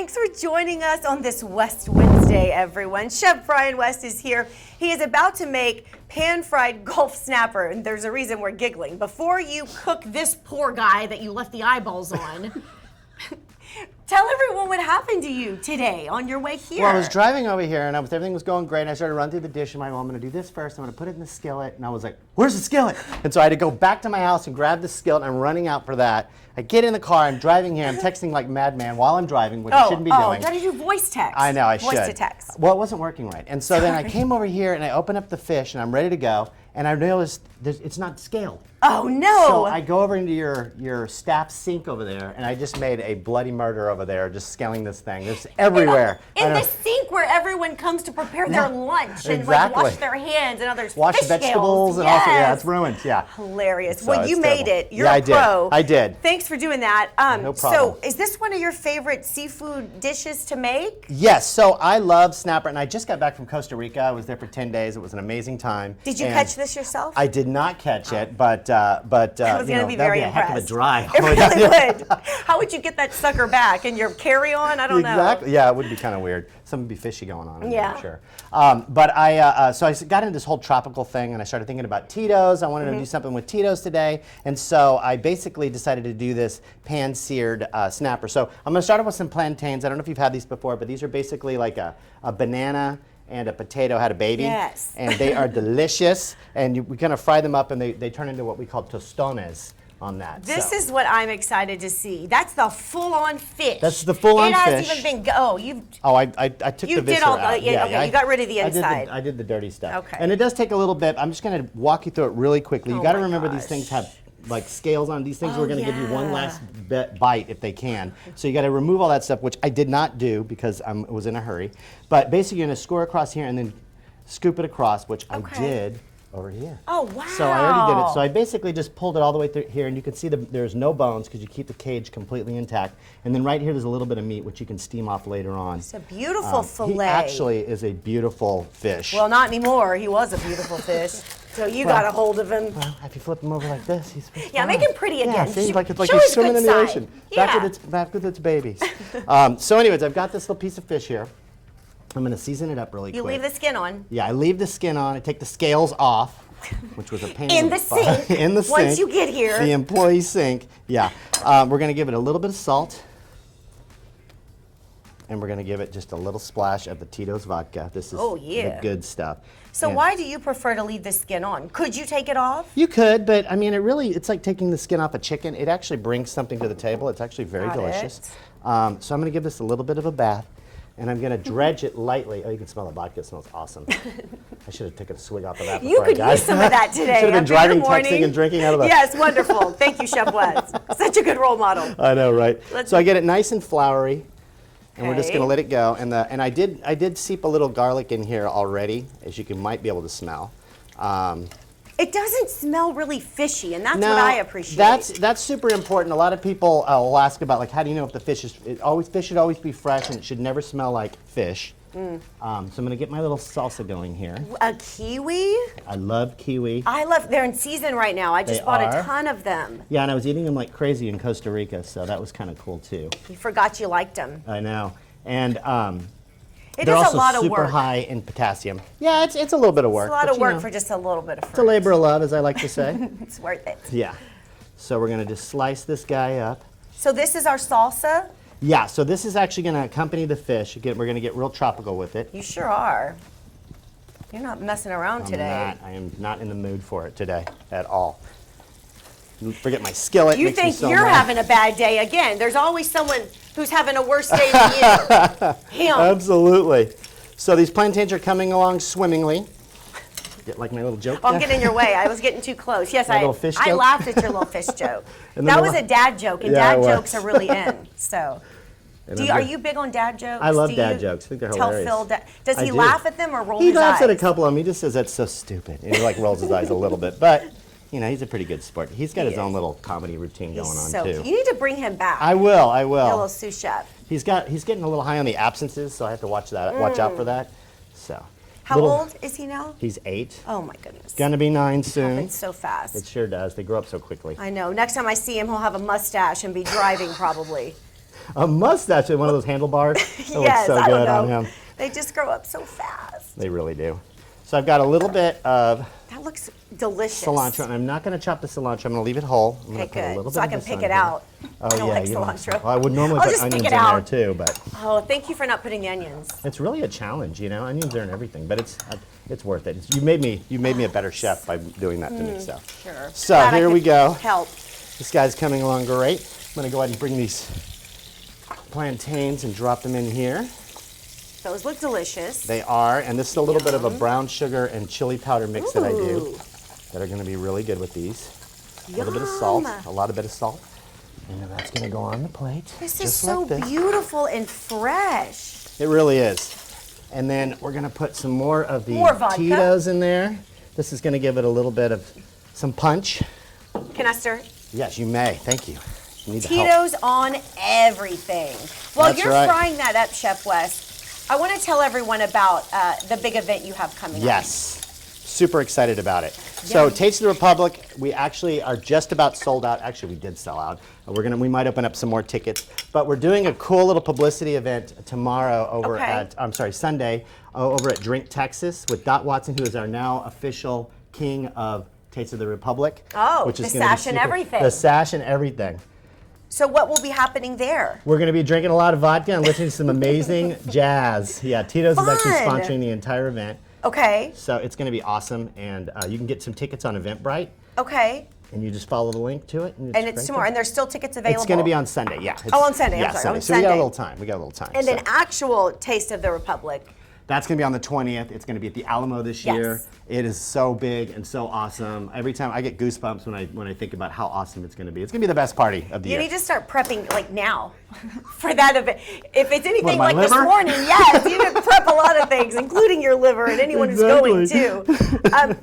Thanks for joining us on this West Wednesday, everyone. Chef Brian West is here. He is about to make pan-fried Gulf snapper, and there's a reason we're giggling. Before you cook this poor guy that you left the eyeballs on, tell everyone what happened to you today on your way here. Well, I was driving over here, and everything was going great, and I started running through the dish, and my mom, I'm going to do this first. I'm going to put it in the skillet, and I was like, where's the skillet? And so I had to go back to my house and grab the skillet, and I'm running out for that. I get in the car, I'm driving here, I'm texting like madman while I'm driving, which I shouldn't be doing. How did you voice text? I know, I should. Voice to text. Well, it wasn't working right. And so then I came over here, and I opened up the fish, and I'm ready to go, and I realized it's not scaled. Oh, no. So I go over into your staff sink over there, and I just made a bloody murder over there, just scaling this thing. It's everywhere. In the sink where everyone comes to prepare their lunch and like wash their hands and others wash fish vegetables scales. And also, yeah, it's ruined, yeah. Hilarious. So well, you made terrible. it. You're a pro. I did. Thanks for doing that. No problem. So is this one of your favorite seafood dishes to make? Yes, so I love snapper, and I just got back from Costa Rica. I was there for 10 days. It was an amazing time. Did you catch this yourself? I did not catch it, but I was going to be very impressed. Heck of a drive. It really would. How would you get that sucker back? In your carry-on? I don't know. Exactly. Yeah, it would be kind of weird. Something would be fishy going on in there, Yeah. I'm sure. But so I got into this whole tropical thing, and I started thinking about Tito's. I wanted to do something with Tito's today, and so I basically decided to do this pan-seared snapper. So I'm going to start off with some plantains. I don't know if you've had these before, but these are basically like a banana and a potato had a baby. Yes. And they are delicious, and we kind of fry them up, and they turn into what we call tostones on that. This is what I'm excited to see. That's the full-on fish. That's the full-on fish. It hasn't even been, I took the viscera out. You got rid of the inside. I did the dirty stuff. Okay. And it does take a little bit. I'm just going to walk you through it really quickly. You got to remember these things have like scales on. These things we're going to give you one last bite if they can. So you got to remove all that stuff, which I did not do because I was in a hurry. But basically you're going to score across here and then scoop it across, which I did over here. Oh, wow. So I already did it. So I basically just pulled it all the way through here, and you can see there's no bones because you keep the cage completely intact. And then right here there's a little bit of meat, which you can steam off later on. It's a beautiful fillet. He actually is a beautiful fish. Well, not anymore. He was a beautiful fish. So you got a hold of him. Well, if you flip him over like this, he's yeah, make him pretty again. Yeah, see, like it's like Show he's his swimming good in the side. ocean. Yeah. Back with its babies. So anyways, I've got this little piece of fish here. I'm going to season it up really quick. You leave the skin on. Yeah, I leave the skin on. I take the scales off, which was a pain in the sink. In the sink. Once you get here. The employee sink. Yeah. We're going to give it a little bit of salt. And we're going to give it just a little splash of the Tito's vodka. This is the good stuff. So why do you prefer to leave the skin on? Could you take it off? You could, but I mean, it's like taking the skin off a chicken. It actually brings something to the table. It's actually very delicious. So I'm going to give this a little bit of a bath, and I'm going to dredge it lightly. Oh, you can smell the vodka. It smells awesome. I should have taken a swig off of that. You could use some of that today. Should have been driving, texting, and drinking out of the. Yes, wonderful. Thank you, Chef West. Such a good role model. I know, right? So I get it nice and floury. And we're just going to let it go. And I did seep a little garlic in here already, as you might be able to smell. It doesn't smell really fishy, and that's what I appreciate. That's super important. A lot of people will ask about, like, how do you know if the fish is? Fish should always be fresh, and it should never smell like fish. So I'm going to get my little salsa going here. A kiwi? I love kiwi. They're in season right now. I just bought a ton of them. Yeah, and I was eating them like crazy in Costa Rica, so that was kind of cool too. You forgot you liked them. I know. And it they're is also a lot of super work. high in potassium. Yeah, it's a little bit of work. It's a lot of work for just a little bit of fruit. It's a labor of love, as I like to say. It's worth it. Yeah. So we're going to just slice this guy up. So this is our salsa? Yeah, so this is actually going to accompany the fish. Again, we're going to get real tropical with it. You sure are. You're not messing around today. I am not in the mood for it today at all. Forget my skillet. You think you're having a bad day again. There's always someone who's having a worse day than you. Him. Absolutely. So these plantains are coming along swimmingly. Get like my little joke. Oh, I'm getting in your way. I was getting too close. Yes, little fish I joke? laughed at your little fish joke. That was a dad joke, and dad jokes are really in. So, are you big on dad jokes? I love dad jokes. I think they're hilarious. Tell Phil, does he laugh at them or roll his eyes? He laughs at a couple of them. He just says that's so stupid. And he like rolls his eyes a little bit, but. You know, he's a pretty good sport. He's got his own little comedy routine going on too. You need to bring him back. I will. A little sous chef. He's getting a little high on the absences, so I have to watch that. Watch out for that. So. How old is he now? He's 8. Oh my goodness. Gonna be 9 soon. It's so fast. It sure does. They grow up so quickly. I know. Next time I see him, he'll have a mustache and be driving probably. A mustache and one of those handlebars. That looks Yes, so I good don't on know. him. They just grow up so fast. They really do. So I've got a little bit of That looks delicious. cilantro, and I'm not going to chop the cilantro. I'm going to leave it whole. I'm Okay, gonna put a little good. So bit I of can this pick on it here. out. Oh, I don't yeah, like you don't- cilantro. Well, I would normally I'll put just pick onions it in out. there too, but Oh, thank you for not putting the onions. it's really a challenge, you know. Onions are in everything, but it's worth it. You made me a better chef by doing that to me. So, Sure. so Glad I here we could go. Help. This guy's coming along great. I'm going to go ahead and bring these plantains and drop them in here. Those look delicious. They are, and this is a little bit of a brown sugar and chili powder mix that I do Ooh. that are going to be really good with these. A little bit of salt, Yum. a lot of bit of salt, and then that's going to go on the plate. This is just so like this. beautiful and fresh. It really is. And then we're going to put some more of the More vodka. Tito's in there. This is going to give it a little bit of some punch. Can I stir? Yes, you may. Thank you. You need the help. Tito's on everything. While That's you're right. frying that up, Chef West, I want to tell everyone about the big event you have coming up. Yes. Super excited about it. So Taste of the Republic, we actually are just about sold out. Actually, we did sell out. We might open up some more tickets, but we're doing a cool little publicity event tomorrow over Okay. Sunday, over at Drink Texas with Dot Watson, who is our now official king of Taste of the Republic. Oh, which is the gonna be sash and super- everything. The sash and everything. So what will be happening there? We're going to be drinking a lot of vodka and listening to some amazing jazz. Yeah, Tito's is actually Fun. sponsoring the entire event. Okay. So it's going to be awesome, and you can get some tickets on Eventbrite, Okay. and you just follow the link to it. And it's tomorrow, and there's still tickets available. It's going to be on Sunday, yeah. Oh, on Sunday, I'm Yeah, sorry, Sunday. on So we got a Sunday. little time. We got a little time. And so. then actual Taste of the Republic. That's going to be on the 20th. It's going to be at the Alamo this year. Yes. It is so big and so awesome. Every time I get goosebumps when I think about how awesome it's going to be. It's going to be the best party of the You year. need to start prepping like now for that event. If it's anything my like this liver? morning, yes, you need to prep a lot of things, including your liver and anyone who's going too.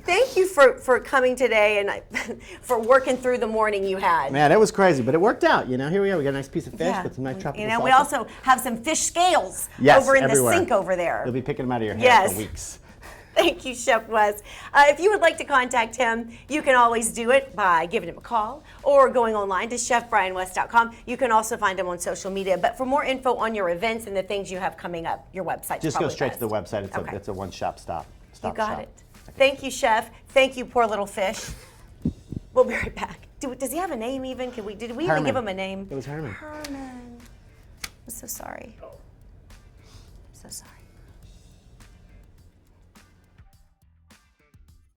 Thank you for coming today and for working through the morning you had. Man, it was crazy, but it worked out. You know, here we are. We got a nice piece of fish Yeah. with some nice tropical You know, we salsa. also have some fish scales Yes, over in everywhere. the sink over there. You'll be picking them out of your hair Yes. for weeks. Thank you, Chef Wes. If you would like to contact him, you can always do it by giving him a call or going online to chefbrianwest.com. You can also find him on social media. But for more info on your events and the things you have coming up, your website. Just go straight to the website. Okay. It's a one-stop stop. You got shop. it. Thank you, Chef. Thank you, poor little fish. We'll be right back. Does he have a name even? Did we even Herman. give him a name? It was Herman. Herman. I'm so sorry. I'm so sorry.